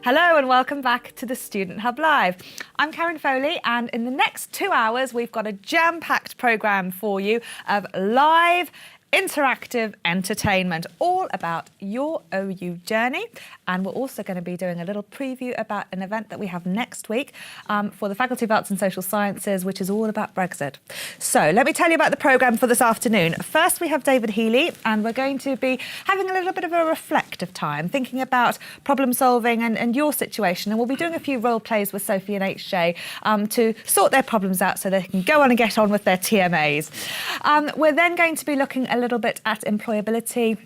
Hello and welcome back to the Student Hub Live. I'm Karen Foley, and in the next 2 hours we've got a jam-packed programme for you of live interactive entertainment, all about your OU journey. And we're also going to be doing a little preview about an event that we have next week for the Faculty of Arts and Social Sciences, which is all about Brexit. So let me tell you about the programme for this afternoon. First, we have David Healy, and we're going to be having a little bit of a reflective time, thinking about problem solving and your situation. And we'll be doing a few role plays with Sophie and HJ to sort their problems out so they can go on and get on with their TMAs. We're then going to be looking a little bit at employability.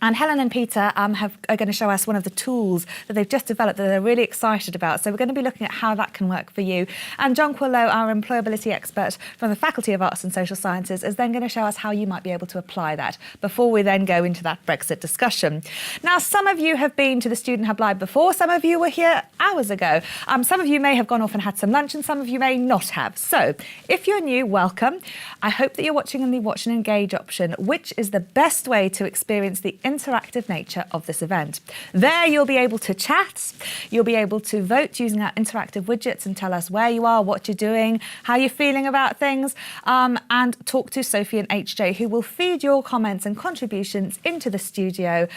And Helen and Peter are going to show us one of the tools that they've just developed that they're really excited about. So we're going to be looking at how that can work for you. And John Quillow, our employability expert from the Faculty of Arts and Social Sciences, is then going to show us how you might be able to apply that before we then go into that Brexit discussion. Now, some of you have been to the Student Hub Live before. Some of you were here hours ago. Some of you may have gone off and had some lunch, and some of you may not have. So if you're new, welcome. I hope that you're watching in the Watch and Engage option, which is the best way to experience the interactive nature of this event. There you'll be able to chat, you'll be able to vote using our interactive widgets and tell us where you are, what you're doing, how you're feeling about things, and talk to Sophie and HJ, who will feed your comments and contributions into the studio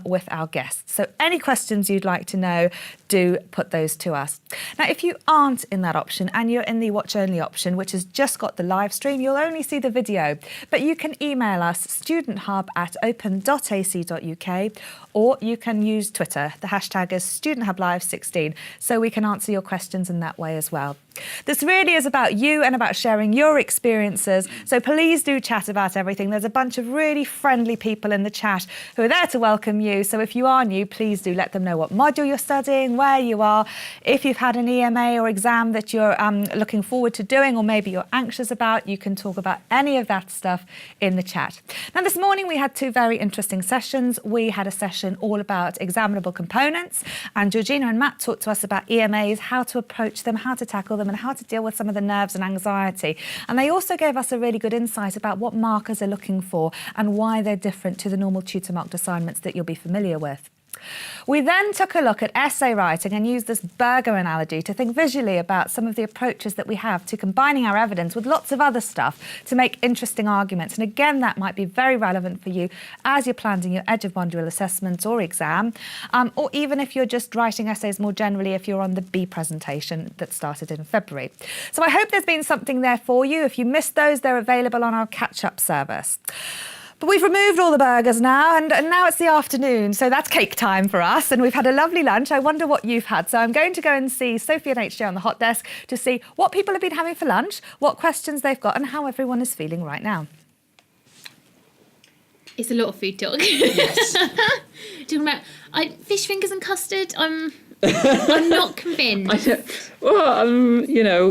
with our guests. So any questions you'd like to know, do put those to us. Now, if you aren't in that option and you're in the watch only option, which has just got the live stream, you'll only see the video, but you can email us studenthub@open.ac.uk, or you can use Twitter. The hashtag is StudentHubLive16, so we can answer your questions in that way as well. This really is about you and about sharing your experiences, so please do chat about everything. There's a bunch of really friendly people in the chat who are there to welcome you, so if you are new, please do let them know what module you're studying, where you are, if you've had an EMA or exam that you're looking forward to doing, or maybe you're anxious about, you can talk about any of that stuff in the chat. Now, this morning we had two very interesting sessions. We had a session all about examinable components, and Georgina and Matt talked to us about EMAs, how to approach them, how to tackle them, and how to deal with some of the nerves and anxiety. And they also gave us a really good insight about what markers are looking for and why they're different to the normal tutor marked assignments that you'll be familiar with. We then took a look at essay writing and used this burger analogy to think visually about some of the approaches that we have to combining our evidence with lots of other stuff to make interesting arguments. And again, that might be very relevant for you as you're planning your edge of module assessment or exam, or even if you're just writing essays more generally, if you're on the B presentation that started in February. So I hope there's been something there for you. If you missed those, they're available on our catch-up service. But we've removed all the burgers now, and now it's the afternoon, so that's cake time for us, and we've had a lovely lunch. I wonder what you've had. So I'm going to go and see Sophie and HJ on the hot desk to see what people have been having for lunch, what questions they've got, and how everyone is feeling right now. It's a lot of food talk. Yes. Talking about fish fingers and custard. I'm not convinced.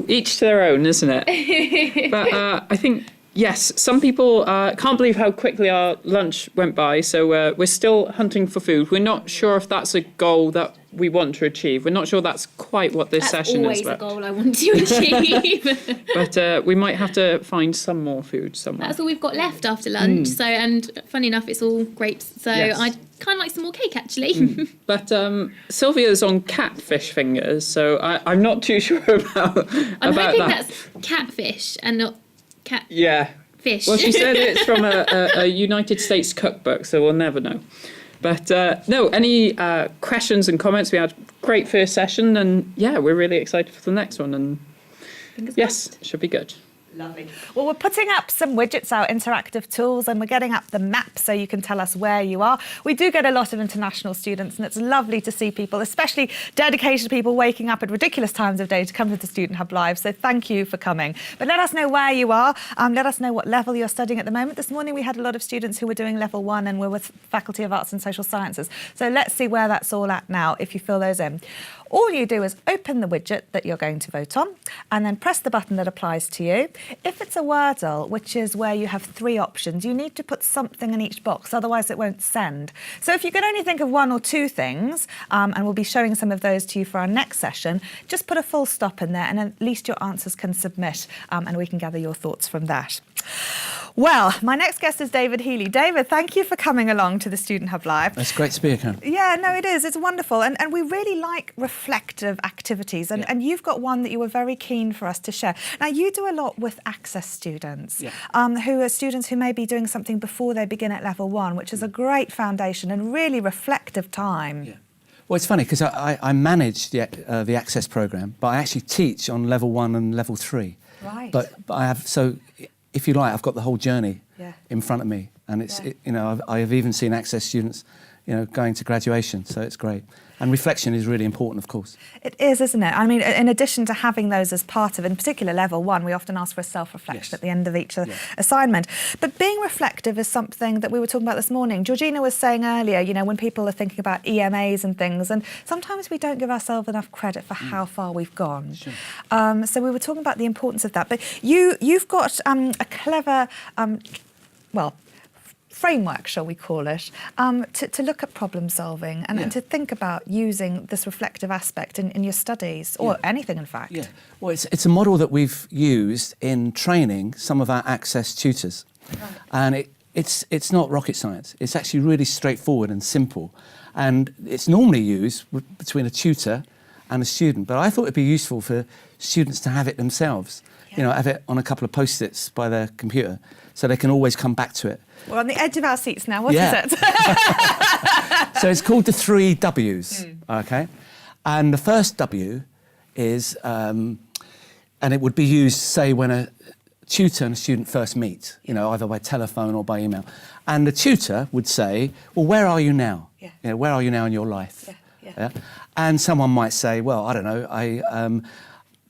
Each to their own, isn't it? But I think, yes, some people can't believe how quickly our lunch went by, so we're still hunting for food. We're not sure if that's a goal that we want to achieve. We're not sure that's quite what this session is about. That's always a goal I want to achieve. But we might have to find some more food somewhere. That's all we've got left after lunch. So, and funny enough, it's all grapes. So Yes. I'd kind of like some more cake, actually. But Sylvia's on catfish fingers, so I'm not too sure about I'm hoping that. that's catfish and not cat Yeah. fish. Well, she said it's from a United States cookbook, so we'll never know. But no, any questions and comments? We had a great first session, and yeah, we're really excited for the next one. And yes, it should be good. Lovely. Well, we're putting up some widgets, our interactive tools, and we're getting up the map so you can tell us where you are. We do get a lot of international students, and it's lovely to see people, especially dedicated people, waking up at ridiculous times of day to come to the Student Hub Live. So thank you for coming. But let us know where you are. Let us know what level you're studying at the moment. This morning we had a lot of students who were doing level 1 and were with Faculty of Arts and Social Sciences. So let's see where that's all at now, if you fill those in. All you do is open the widget that you're going to vote on and then press the button that applies to you. If it's a Wordle, which is where you have 3 options, you need to put something in each box, otherwise it won't send. So if you can only think of 1 or 2 things, and we'll be showing some of those to you for our next session, just put a full stop in there and at least your answers can submit and we can gather your thoughts from that. Well, my next guest is David Healy. David, thank you for coming along to the Student Hub Live. It's great to be here, Karen. Yeah, no, it is. It's wonderful. And we really like reflective activities. And you've got one that you were very keen for us to share. Now, you do a lot with Access students, who are students who may be doing something before they begin at level 1, which is a great foundation and really reflective time. Yeah. Well, it's funny because I manage the Access programme, but I actually teach on level 1 and level 3. Right. But I have, so if you like, I've got the whole journey in front of me. And it's, I have even seen Access students, going to graduation. So it's great. And reflection is really important, of course. It is, isn't it? I mean, in addition to having those as part of, in particular, level 1, we often ask for a self-reflection at the end of each assignment. But being reflective is something that we were talking about this morning. Georgina was saying earlier, when people are thinking about EMAs and things, and sometimes we don't give ourselves enough credit for how far we've gone. Sure. So we were talking about the importance of that. But you've got a clever, framework, shall we call it, to look at problem solving and to think about using this reflective aspect in your studies, or anything, in fact. Yeah, well, it's a model that we've used in training some of our Access tutors. Right. And it's not rocket science. It's actually really straightforward and simple. And it's normally used between a tutor and a student. But I thought it'd be useful for students to have it themselves. Have it on a couple of Post-its by their computer so they can always come back to it. We're on the edge of our seats now. What is it? So it's called the 3 W's, okay? And the first W is, and it would be used, say, when a tutor and a student first meet, either by telephone or by email. And the tutor would say, well, where are you now? Yeah. Where are you now in your life? Yeah. And someone might say, well, I don't know,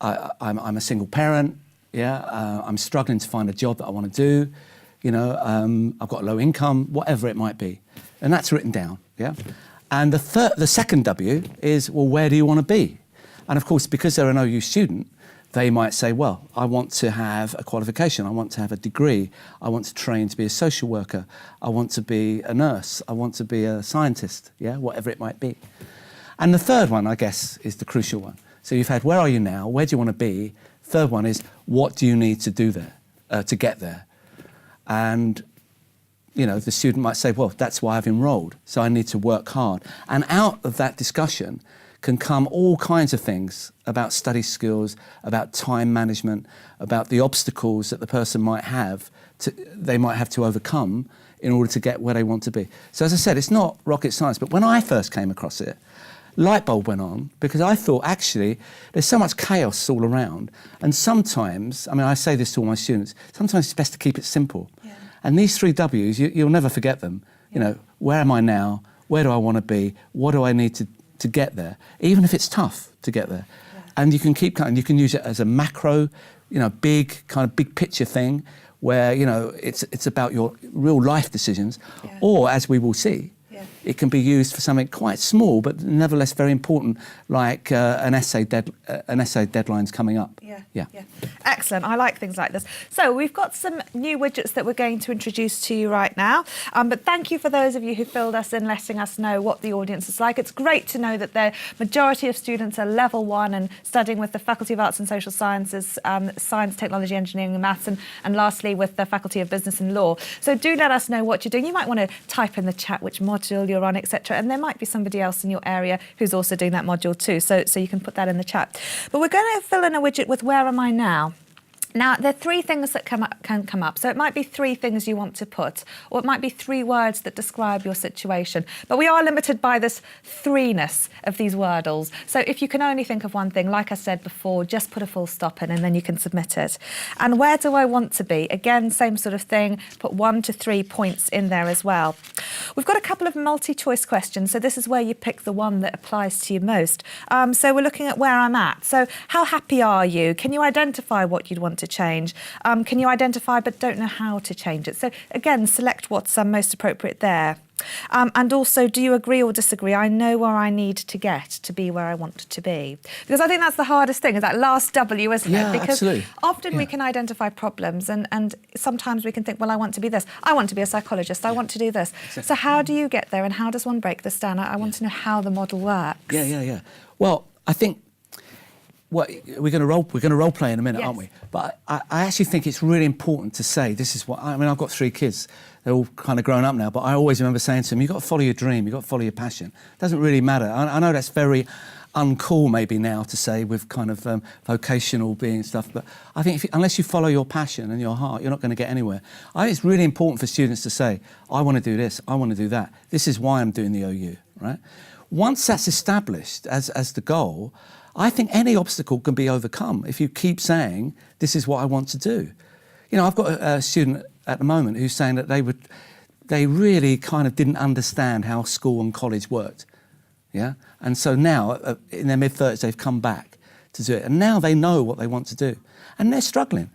I'm a single parent, I'm struggling to find a job that I want to do, I've got a low income, whatever it might be. And that's written down, And the second W is, well, where do you want to be? And of course, because they're an OU student, they might say, well, I want to have a qualification, I want to have a degree, I want to train to be a social worker, I want to be a nurse, I want to be a scientist, whatever it might be. And the third one, I guess, is the crucial one. So you've had, where are you now? Where do you want to be? Third one is, what do you need to do there, to get there? And, the student might say, well, that's why I've enrolled, so I need to work hard. And out of that discussion can come all kinds of things about study skills, about time management, about the obstacles that the person might have to overcome in order to get where they want to be. So as I said, it's not rocket science, but when I first came across it, light bulb went on, because I thought, actually, there's so much chaos all around. And sometimes, I say this to all my students, sometimes it's best to keep it simple. Yeah. And these 3 W's, you'll never forget them. Where am I now? Where do I want to be? What do I need to get there? Even if it's tough to get there. Yeah. And you can keep going. You can use it as a macro, big picture thing where, it's about your real life decisions. Yeah. Or, as we will see, it can be used for something quite small, but nevertheless very important, like an essay deadline's coming up. Yeah. Excellent. I like things like this. So we've got some new widgets that we're going to introduce to you right now. But thank you for those of you who filled us in, letting us know what the audience is like. It's great to know that the majority of students are level 1 and studying with the Faculty of Arts and Social Sciences, Science, Technology, Engineering and Maths, and lastly with the Faculty of Business and Law. So do let us know what you're doing. You might want to type in the chat which module you're on, etc. And there might be somebody else in your area who's also doing that module too. So you can put that in the chat. But we're going to fill in a widget with where am I now? Now, there are 3 things that can come up. So it might be 3 things you want to put, or it might be 3 words that describe your situation. But we are limited by this 3-ness of these wordles. So if you can only think of one thing, like I said before, just put a full stop in and then you can submit it. And where do I want to be? Again, same sort of thing, put 1 to 3 points in there as well. We've got a couple of multi-choice questions. So this is where you pick the one that applies to you most. So we're looking at where I'm at. So how happy are you? Can you identify what you'd want to change? Can you identify but don't know how to change it? So again, select what's most appropriate there. And also, do you agree or disagree? I know where I need to get to be where I want to be. Because I think that's the hardest thing, is that last W, isn't it? Because absolutely. Often we can identify problems and sometimes we can think, well, I want to be this. I want to be a psychologist. I want to do this. Exactly. So how do you get there and how does one break this down? I want to know how the model works. Yeah. Well, I think Well, we're going to role play in a minute, Yes. aren't we? But I actually think it's really important to say this is what I mean. I've got 3 kids; they're all kind of grown up now. But I always remember saying to them, "You've got to follow your dream. You've got to follow your passion. It doesn't really matter." I know that's very uncool maybe now to say with kind of vocational being stuff, but I think unless you follow your passion and your heart, you're not going to get anywhere. I think it's really important for students to say, "I want to do this. I want to do that. This is why I'm doing the OU." Right? Once that's established as the goal, I think any obstacle can be overcome if you keep saying, this is what I want to do. You know, I've got a student at the moment who's saying that they really kind of didn't understand how school and college worked. Yeah? And so now, in their mid-30s, they've come back to do it. And now they know what they want to do. And they're struggling.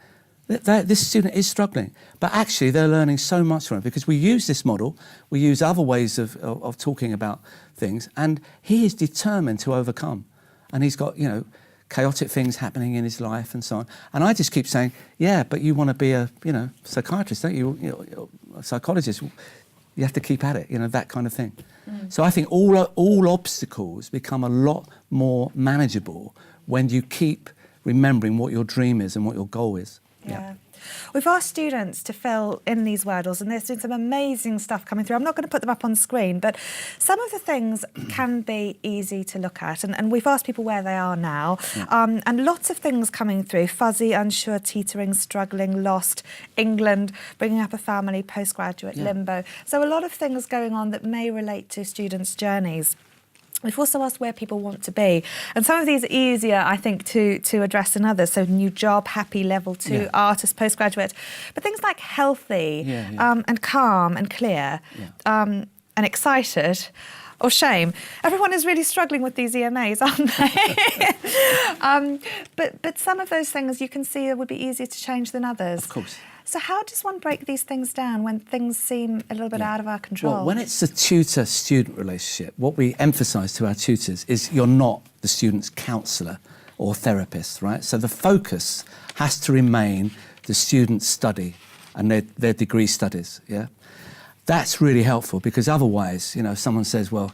This student is struggling. But actually, they're learning so much from it because we use this model, we use other ways of talking about things, and he is determined to overcome. And he's got, you know, chaotic things happening in his life and so on. And I just keep saying, yeah, but you want to be a, you know, psychiatrist, don't you? You know, a psychologist. You have to keep at it, you know, that kind of thing. So I think all obstacles become a lot more manageable when you keep remembering what your dream is and what your goal is. Yeah. We've asked students to fill in these Wordles, and there's been some amazing stuff coming through. I'm not going to put them up on screen, but some of the things can be easy to look at, and we've asked people where they are now, and lots of things coming through: fuzzy, unsure, teetering, struggling, lost, England, bringing up a family, postgraduate, limbo. So a lot of things going on that may relate to students' journeys. We've also asked where people want to be. And some of these are easier, I think, to address than others. So new job, happy, level 2, artist, postgraduate. But things like healthy and calm and clear and excited or shame. Everyone is really struggling with these EMAs, aren't they? But some of those things you can see would be easier to change than others. Of course. So how does one break these things down when things seem a little bit out of our control? Well, when it's a tutor-student relationship, what we emphasise to our tutors is you're not the student's counsellor or therapist, right? So the focus has to remain the student's study and their degree studies, yeah? That's really helpful because otherwise, you know, if someone says, well,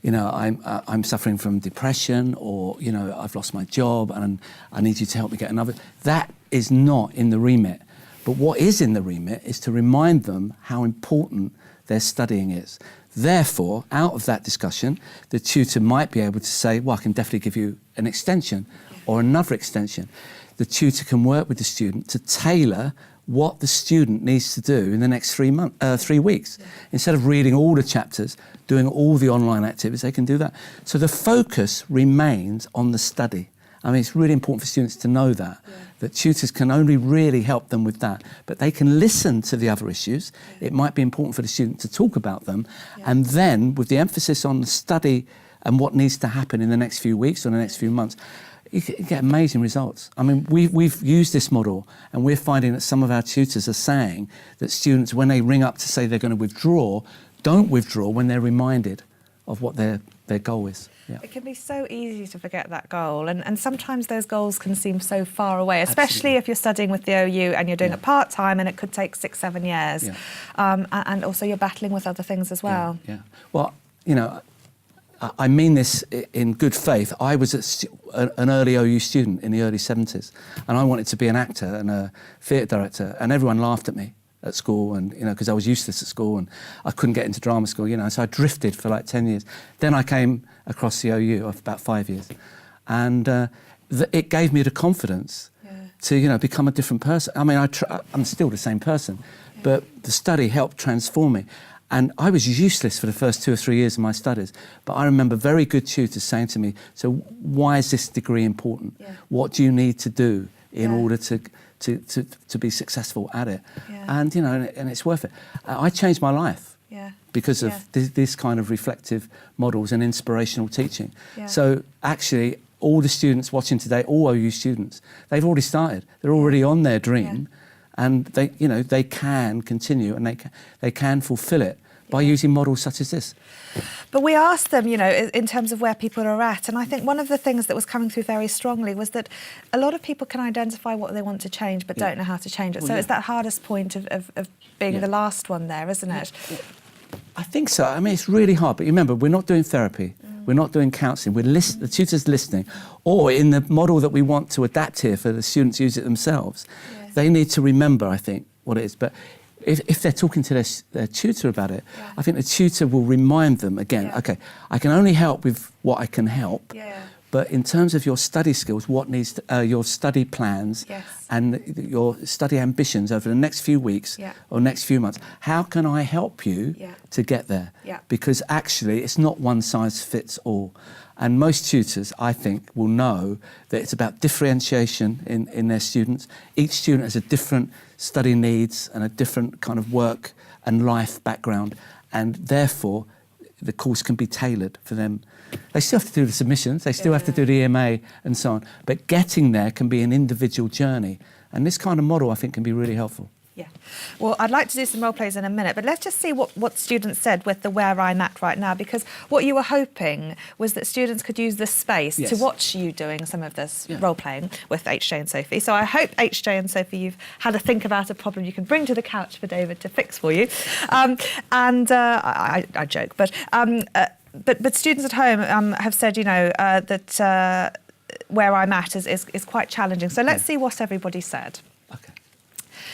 you know, I'm suffering from depression, or, you know, I've lost my job and I need you to help me get another. That is not in the remit. But what is in the remit is to remind them how important their studying is. Therefore, out of that discussion, the tutor might be able to say, well, I can definitely give you an extension or another extension. The tutor can work with the student to tailor what the student needs to do in the next 3 weeks. Instead of reading all the chapters, doing all the online activities, they can do that. So the focus remains on the study. I mean, it's really important for students to know that tutors can only really help them with that, but they can listen to the other issues. It might be important for the student to talk about them, and then with the emphasis on the study and what needs to happen in the next few weeks or the next few months, you get amazing results. I mean, we've used this model, and we're finding that some of our tutors are saying that students, when they ring up to say they're going to withdraw, don't withdraw when they're reminded of what their goal is. Yeah. It can be so easy to forget that goal, and sometimes those goals can seem so far away, especially if you're studying with the OU and you're doing it part-time, and it could take 6-7 years. And also you're battling with other things as well. Well, you know, I mean this in good faith. I was an early OU student in the early 70s, and I wanted to be an actor and a theatre director, and everyone laughed at me at school, and, you know, because I was useless at school and I couldn't get into drama school, you know, so I drifted for like 10 years. Then I came across the OU for about 5 years, and it gave me the confidence to, you know, become a different person. I mean, I'm still the same person, but the study helped transform me. And I was useless for the first 2 or 3 years of my studies, but I remember very good tutors saying to me, so why is this degree important? What do you need to do in order to be successful at it? And, you know, and it's worth it. I changed my life because of this kind of reflective models and inspirational teaching. So actually, all the students watching today, all OU students, they've already started. They're already on their dream. And they, you know, they can continue, and they can fulfil it by using models such as this. But we asked them, you know, in terms of where people are at, and I think one of the things that was coming through very strongly was that a lot of people can identify what they want to change but don't know how to change it. So it's that hardest point of being the last one there, isn't it? I think so. I mean, it's really hard, but remember, we're not doing therapy. We're not doing counselling. The tutor's listening. Or in the model that we want to adapt here for the students to use it themselves, they need to remember, I think, what it is. But if they're talking to their tutor about it, I think the tutor will remind them again, okay, I can only help with what I can help. But in terms of your study skills, what needs to, your study plans and your study ambitions over the next few weeks or next few months, how can I help you to get there? Because actually, it's not one size fits all. And most tutors, I think, will know that it's about differentiation in their students. Each student has a different study needs and a different kind of work and life background, and therefore the course can be tailored for them. They still have to do the submissions, they still have to do the EMA and so on, but getting there can be an individual journey. And this kind of model, I think, can be really helpful. Yeah. Well, I'd like to do some role plays in a minute, but let's just see what students said with the Where I'm At right now, because what you were hoping was that students could use this space to watch you doing some of this role playing with HJ and Sophie. So I hope, HJ and Sophie, you've had a think about a problem you can bring to the couch for David to fix for you. I joke, but students at home have said, that Where I'm At is quite challenging. So let's see what everybody said. Okay.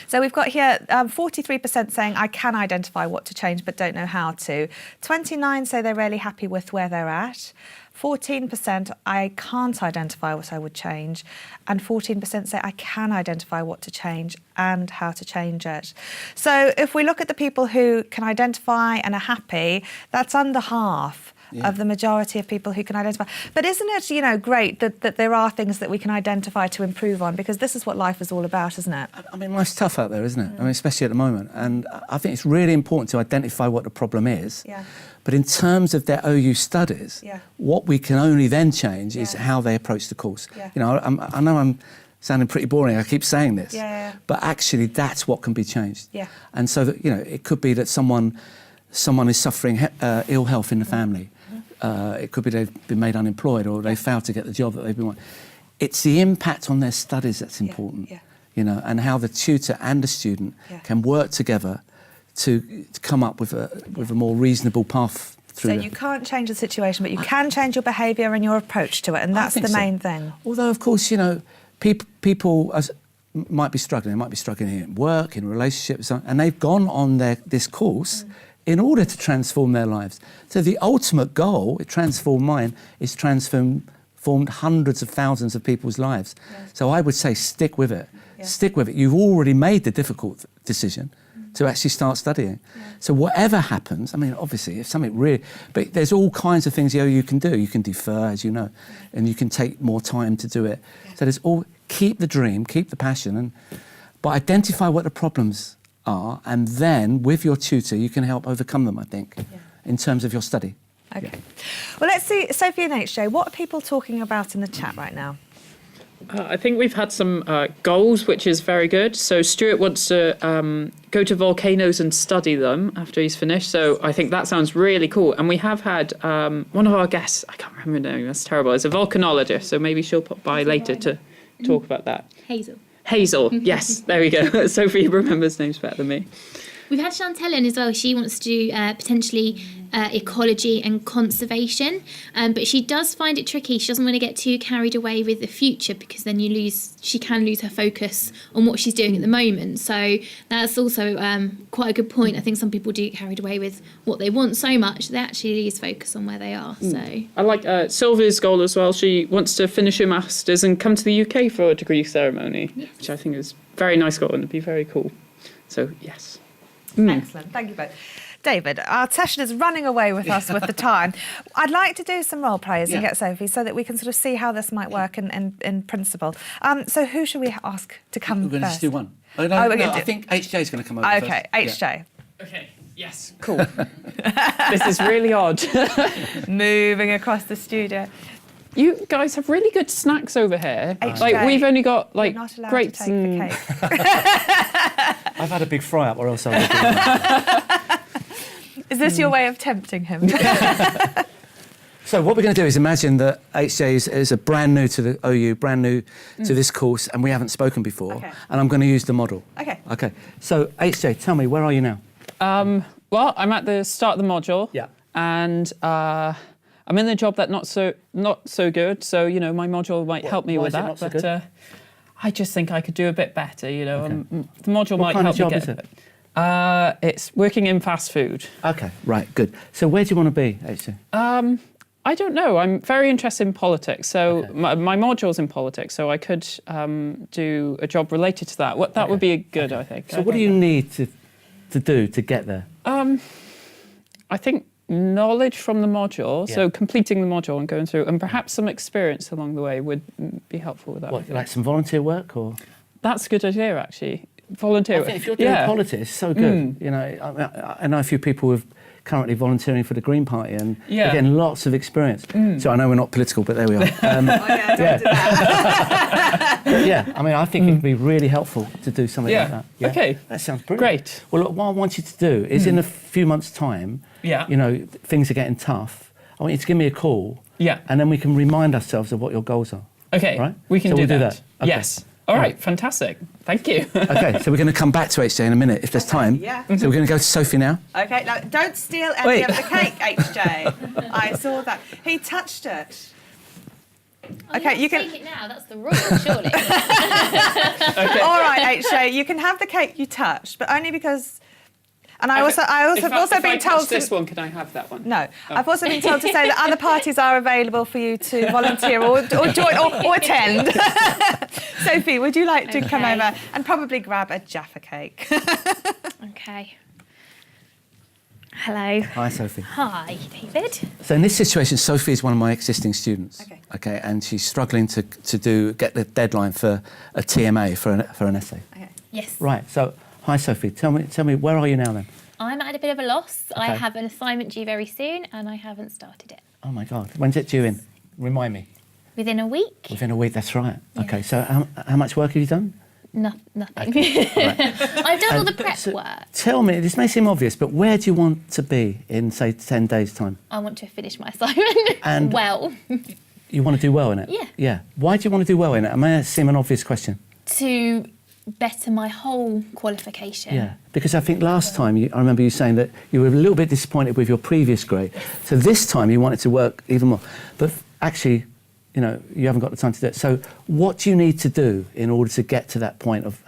So we've got here 43% saying I can identify what to change but don't know how to. 29% say they're really happy with where they're at. 14% I can't identify what I would change. And 14% say I can identify what to change and how to change it. So if we look at the people who can identify and are happy, that's under half of the majority of people who can identify. But isn't it, great that there are things that we can identify to improve on, because this is what life is all about, isn't it? I mean, life's tough out there, isn't it? I mean, especially at the moment. And I think it's really important to identify what the problem is. But in terms of their OU studies, what we can only then change is how they approach the course. I know I'm sounding pretty boring, I keep saying this, but actually that's what can be changed. And so that, it could be that someone is suffering ill health in the family. It could be they've been made unemployed or they failed to get the job that they've been wanting. It's the impact on their studies that's important, and how the tutor and the student can work together to come up with a more reasonable path through. So you can't change the situation, but you can change your behaviour and your approach to it, and that's the main thing. Although, of course, people might be struggling. They might be struggling in work, in relationships, and they've gone on this course in order to transform their lives. So the ultimate goal, it transformed mine, is transformed hundreds of thousands of people's lives. So I would say stick with it. Stick with it. You've already made the difficult decision to actually start studying. So whatever happens, I mean, obviously, if something really... But there's all kinds of things you can do. You can defer, as you know, and you can take more time to do it. So there's all... Keep the dream, keep the passion, but identify what the problems are, and then with your tutor you can help overcome them, I think, in terms of your study. Okay. Well, let's see, Sophie and HJ, what are people talking about in the chat right now? I think we've had some goals, which is very good. So Stuart wants to go to volcanoes and study them after he's finished. So I think that sounds really cool. And we have had one of our guests, I can't remember her name, that's terrible, is a volcanologist. So maybe she'll pop by later to talk about that. Hazel, yes, there we go. Sophie remembers names better than me. We've had Chantel in as well. She wants to do potentially ecology and conservation, but she does find it tricky. She doesn't want to get too carried away with the future, because then she can lose her focus on what she's doing at the moment. So that's also quite a good point. I think some people do get carried away with what they want so much they actually lose focus on where they are. So I like Sylvia's goal as well. She wants to finish her masters and come to the UK for a degree ceremony, which I think is a very nice goal and it'd be very cool. So yes. Excellent, thank you both. David, our session is running away with us with the time. I'd like to do some role plays and get Sophie so that we can sort of see how this might work in principle. So who should we ask to come We're going to first? just do one. I think HJ is going to come over first. Okay, HJ. Okay, yes, cool. This is really odd. Moving across the studio. You guys have really good snacks over here. HJ, like we've only got like not allowed grapes to take and the cake. I've had a big fry up, or else I would do. Is this your way of tempting him? So what we're going to do is imagine that HJ is a brand new to the OU, brand new to this course, and we haven't spoken before. Okay. And I'm going to use the model. Okay. Okay. So HJ, tell me, where are you now? well, I'm at the start of the module. Yeah. And I'm in a job that not so good. So you know, my module might help me why with is it that. not so But good? I just think I could do a bit better. You know, the module What might kind of help me job get. is it? It's working in fast food. Okay, right, good. So where do you want to be, HJ? I don't know. I'm very interested in politics. So Okay. my module's in politics. So I could do a job related to that. That would be good, I think. So what do you need to do to get there? I think knowledge from the module, Yeah. so completing the module and going through, and perhaps some experience along the way would be helpful with that. What, like some volunteer work or? That's a good idea, actually. Volunteer. I think if you're doing politics, it's so good. You know, I know a few people who are currently volunteering for the Green Party and Yeah. they're getting lots of experience. So I know we're not political, but there we are. Don't do that. Yeah, I mean, I think it'd be really helpful to do something Yeah. like that. Yeah? Okay. That sounds brilliant. Great. Well, look, what I want you to do is in a few months' time, Yeah. you know, things are getting tough. I want you to give me a call. Yeah. And then we can remind ourselves of what your goals are. Okay. Right? We can So do we'll that. do that. Okay. Yes. All right. Fantastic. Thank you. Okay, so we're going to come back to HJ in a minute if there's time. yeah. So we're going to go to Sophie now. Okay, now don't steal any Wait. of the cake, HJ. I saw that. He touched it. Okay, you can. take it now. That's the rule, surely. All right, HJ, you can have the cake you touched, but only because. And I If have also if been I touch told this to. one, can I have that one? No, I've also been told to say that other parties are available for you to volunteer or join or attend. Sophie, would you like to come Okay. over and probably grab a Jaffa cake? Okay. Hello. Hi, Sophie. Hi, David. So in this situation, Sophie is one of my existing students. Okay. Okay, and she's struggling to get the deadline for a TMA for an essay. Okay. Yes. Right. So, hi, Sophie. Tell me, where are you now then? I'm at a bit of a loss. I Okay. have an assignment due very soon, and I haven't started it. Oh my God. When's it due in? Remind me. Within a week. Within a week. That's right. Okay. Yes. So how much work have you done? Nothing. Right. I've done all the But prep so work. Tell me. This may seem obvious, but where do you want to be in, say, 10 days' time? I want to finish my assignment And- well. You want to do well in it? Yeah. Yeah. Why do you want to do well in it? It may seem an obvious question. To better my whole qualification. Yeah, because I think last time I remember you saying that you were a little bit disappointed with your previous grade. So this time you wanted to work even more. But actually, you know, you haven't got the time to do it. So what do you need to do in order to get to that point of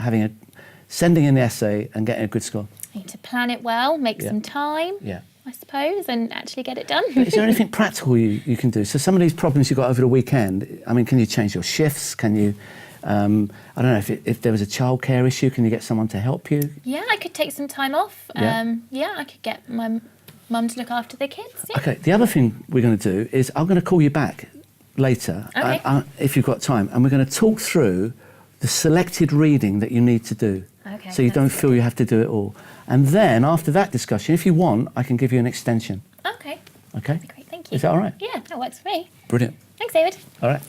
sending in the essay and getting a good score? I need to plan it well, make Yeah. some time, Yeah. I suppose, and actually get it done. Is there anything practical you can do? So some of these problems you got over the weekend, I mean, can you change your shifts? Can you, I don't know, if there was a childcare issue, can you get someone to help you? Yeah, I could take some time off. Yeah. I could get my mum to look after the kids. Yeah. Okay, the other thing we're going to do is I'm going to call you back later, Okay. if you've got time, and we're going to talk through the selected reading that you need to do. Okay, So you that's don't good. feel you have to do it all. And then after that discussion, if you want, I can give you an extension. Okay, Okay? great, thank you. Is that all right? Yeah, that works for me. Brilliant. Thanks, David. All right.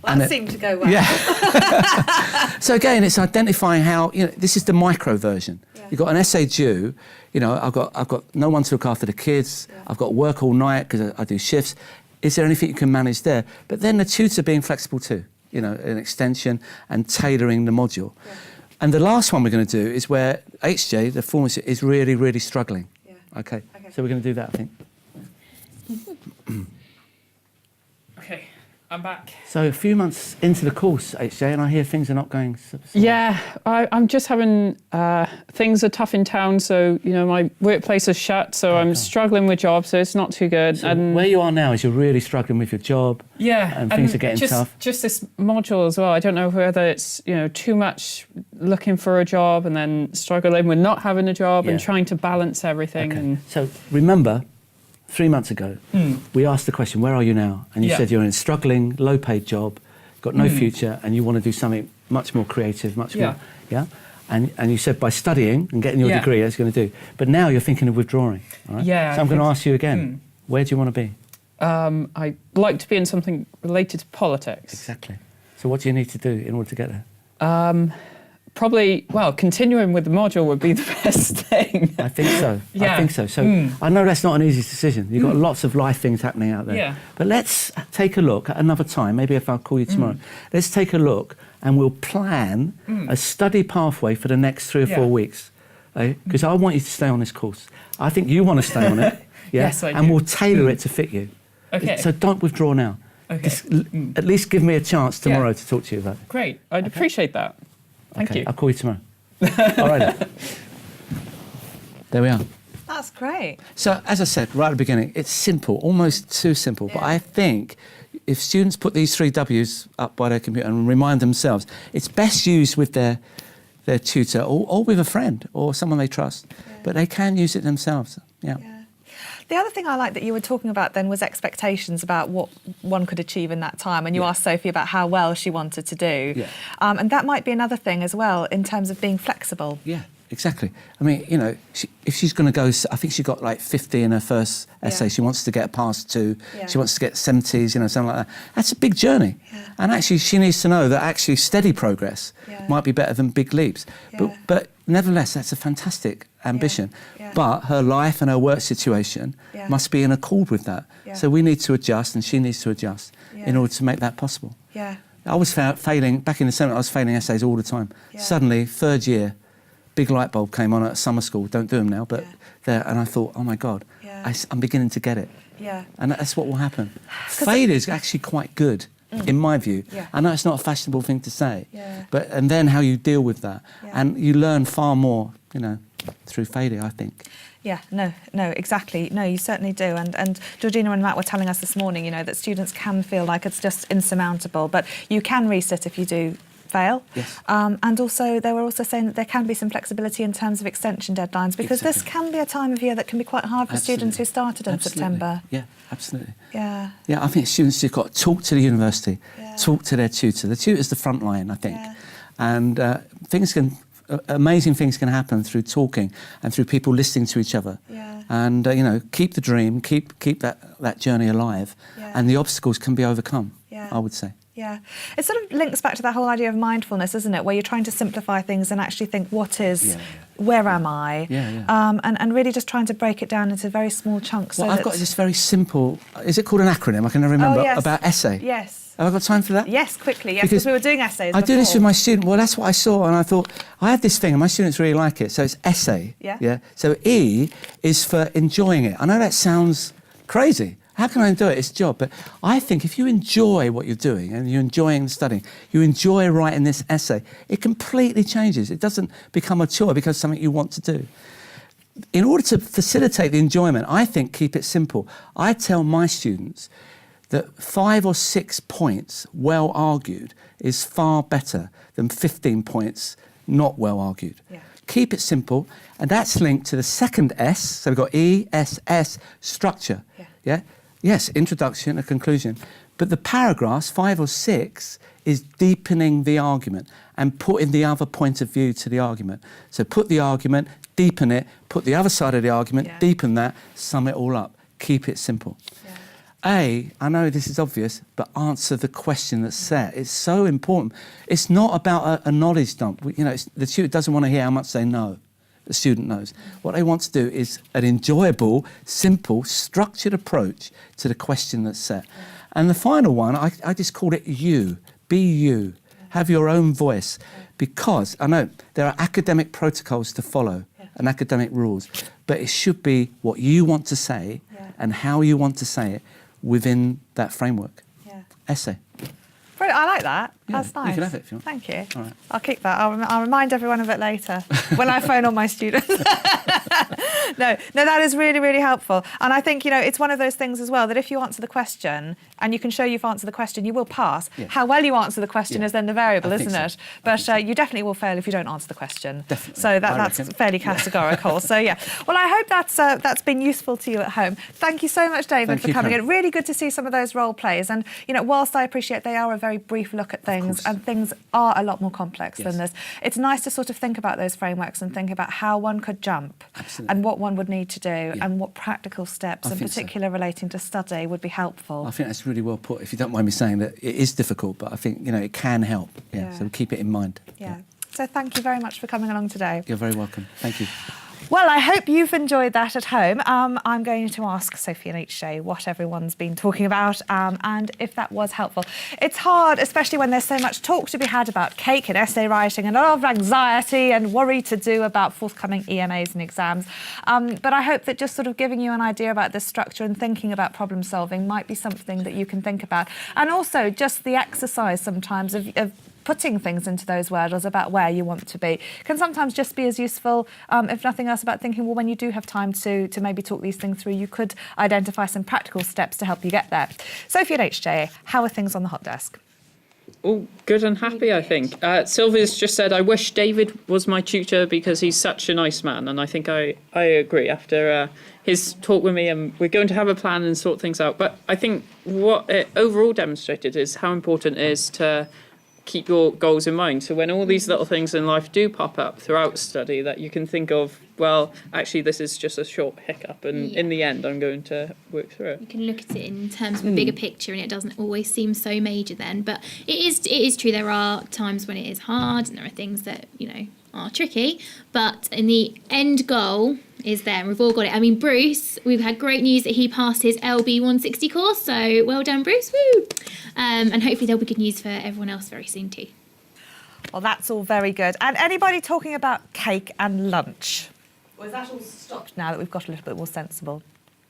Well, And that it- seemed to go well. Yeah. So again, it's identifying how, you know, this is the micro version. Yeah. You've got an essay due, you know, I've got no one to look after the kids, I've got to work all night because I do shifts. Is there anything you can manage there? But then the tutor being flexible too, you know, an extension and tailoring the module. Yeah. And the last one we're going to do is where HJ, the former, is really, really struggling. Yeah. Okay. Okay. So we're going to do that, I think. Okay, I'm back. So a few months into the course, HJ, and I hear things are not going so Yeah, I'm just having things are tough in town. So you know, my workplace is shut, so I'm struggling with jobs. So it's not too good. So where you are now is you're really struggling with your job. Yeah, And things are getting just, tough. Just this module as well. I don't know whether it's, you know, too much looking for a job and then struggling with not having a job and Yeah. trying to balance everything. Okay. And So remember, 3 months ago, we asked the question, where are you now? And you Yeah. said you're in a struggling, low-paid job, got no future, and you want to do something much more creative, much more, yeah? And you said by studying and getting your Yeah. degree, that's going to do. But now you're thinking of withdrawing, all right? Yeah, So I'm going to I ask you again, where do you want to be? I'd like to be in something related to politics. Exactly. So what do you need to do in order to get there? Probably, well, continuing with the module would be the best thing. I think so. I Yeah. think so. So I know that's not an easy decision. You've got lots of life things happening out there. Yeah. But let's take a look at another time. Maybe if I'll call you tomorrow. Let's take a look and we'll plan a study pathway for the next 3 or 4 Yeah. weeks. Because I want you to stay on this course. I think you want to stay on it. Yeah? Yes, I and do. we'll tailor it to fit you. Okay. So don't withdraw now. Okay. Just at least give me a chance tomorrow to talk to you about it. Great. I'd appreciate that. Thank Okay, you. I'll call you tomorrow. All right. Then. There we are. That's great. So, as I said right at the beginning, it's simple, almost too simple. But Yeah. I think if students put these 3 W's up by their computer and remind themselves, it's best used with their tutor or with a friend or someone they trust. But they can use it themselves. Yeah. The other thing I like that you were talking about then was expectations about what one could achieve in that time. And you asked Sophie about how well she wanted to do. Yeah. And that might be another thing as well in terms of being flexible. Yeah, exactly. I mean, you know, if she's going to go, I think she got like 50 in her first essay. Yeah. She wants to get past 2. Yeah. She wants to get 70s, you know, something like that. That's a big journey. Yeah. And actually, she needs to know that actually steady progress Yeah. might be better than big leaps. Yeah. But nevertheless, that's a fantastic ambition. Yeah. But her life and her work situation Yeah. must be in accord with that. Yeah. So we need to adjust, and she needs to adjust in Yeah. order to make that possible. Yeah. I was failing, back in the seminar, I was failing essays all the time. Yeah. Suddenly, 3rd year, big light bulb came on at summer school. Don't do them now, but there, and I thought, oh my God, Yeah. I'm beginning to get it. Yeah. And that's what will happen. Failure is actually quite good, in my view. Yeah. I know it's not a fashionable thing to say, Yeah. but and then how you deal with that. Yeah. And you learn far more, you know, through failure, I think. Yeah, no, exactly. No, you certainly do. And Georgina and Matt were telling us this morning, you know, that students can feel like it's just insurmountable, but you can resit if you do fail. Yes. And also, they were also saying that there can be some flexibility in terms of extension deadlines, because this Exactly. can be a time of year that can be quite hard for students who started in Absolutely. September. Yeah, absolutely. Yeah. Yeah, I think students have got to talk to the university, Yeah. talk to their tutor. The tutor's the front line, I think. Yeah. And amazing things can happen through talking and through people listening to each other. Yeah. And, you know, keep the dream, keep that journey alive. Yeah. And the obstacles can be overcome, Yeah. I would say. Yeah, it sort of links back to that whole idea of mindfulness, isn't it? Where you're trying to simplify things and actually think, what is, Yeah, where am I? Yeah. And really just trying to break it down into very small chunks. Well, so I've that- got this very simple, is it called an acronym? I can never remember. Oh, yes. About essay. Yes. Have I got time for that? Yes, quickly. Yes, Because because we were doing essays. I do this before. with my student. Well, that's what I saw, and I thought I had this thing, and my students really like it. So it's essay. Yeah. Yeah. So E is for enjoying it. I know that sounds crazy. How can I do it? It's a job. But I think if you enjoy what you're doing and you're enjoying studying, you enjoy writing this essay, it completely changes. It doesn't become a chore. It becomes something you want to do. In order to facilitate the enjoyment, I think keep it simple. I tell my students that 5 or 6 points well argued is far better than 15 points not well argued. Yeah. Keep it simple, and that's linked to the second S. So we've got E, S, S, structure. Yeah. Yes, introduction, a conclusion. But the paragraphs, 5 or 6, is deepening the argument and putting the other point of view to the argument. So put the argument, deepen it, put the other side of the argument, Yeah. deepen that, sum it all up. Keep it simple. A, I know this is obvious, but answer the question that's set. It's so important. It's not about a knowledge dump. You know, the tutor doesn't want to hear how much they know. The student knows. What they want to do is an enjoyable, simple, structured approach to the question that's set. And the final one, I just called it you. Be you. Have your own voice. Because I know there are academic protocols to follow and academic rules, but it should be what you want to say and how you want to say it within that framework. Yeah. Essay. Brilliant. I like that. Yeah, That's you nice. can have it if you want. Thank you. All right. I'll keep that. I'll remind everyone of it later when I phone all my students. No, that is really, really helpful. And I think, you know, it's one of those things as well that if you answer the question and you can show you've answered the question, you will pass. Yeah. How well you answer the question Yeah. is then the variable, I think isn't so. it? But you definitely will fail if you don't answer the question. Definitely. So I that's reckon. fairly categorical. So yeah. Well, I hope that's been useful to you at home. Thank you so much, David, Thank for you, coming Karen. in. Really good to see some of those role plays. And, you know, whilst I appreciate they are a very brief look at things course. and things are a lot more complex Yes. than this, it's nice to sort of think about those frameworks and think about how one could jump Absolutely. and what one would need to do and what practical steps, I in think so. particular relating to study, would be helpful. I think that's really well put. If you don't mind me saying that, it is difficult, but I think, you know, it can help. Yeah. Yeah. So keep it in mind. Yeah. So thank you very much for coming along today. You're very welcome. Thank you. Well, I hope you've enjoyed that at home. I'm going to ask Sophie and HJ what everyone's been talking about and if that was helpful. It's hard, especially when there's so much talk to be had about cake and essay writing and a lot of anxiety and worry to do about forthcoming EMAs and exams. But I hope that just sort of giving you an idea about this structure and thinking about problem solving might be something that you can think about. And also just the exercise sometimes of putting things into those wordles about where you want to be can sometimes just be as useful, if nothing else, about thinking, well, when you do have time to maybe talk these things through, you could identify some practical steps to help you get there. Sophie and HJ, how are things on the hot desk? All good and happy, I think. Sylvia's just said, I wish David was my tutor because he's such a nice man. And I think I agree after his talk with me, and we're going to have a plan and sort things out. But I think what it overall demonstrated is how important it is to keep your goals in mind. So when all these little things in life do pop up throughout study, that you can think of, well, actually, this is just a short hiccup, and in the end, I'm going to work through it. You can look at it in terms of a bigger picture, and it doesn't always seem so major then. But it is true. There are times when it is hard, and there are things that are tricky. But in the end goal is there, and we've all got it. I mean, Bruce, we've had great news that he passed his LB 160 course. So well done, Bruce. Woo! And hopefully there'll be good news for everyone else very soon too. Well, that's all very good. And anybody talking about cake and lunch? Or is that all stopped now that we've got a little bit more sensible?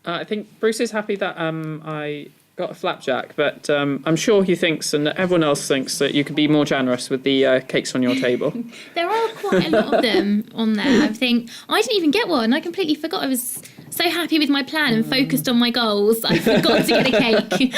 I think Bruce is happy that I got a flapjack, but I'm sure he thinks, and everyone else thinks, that you could be more generous with the cakes on your table. There are quite a lot of them on there. I think I didn't even get one. I completely forgot. I was so happy with my plan and focused on my goals. I forgot to get a cake.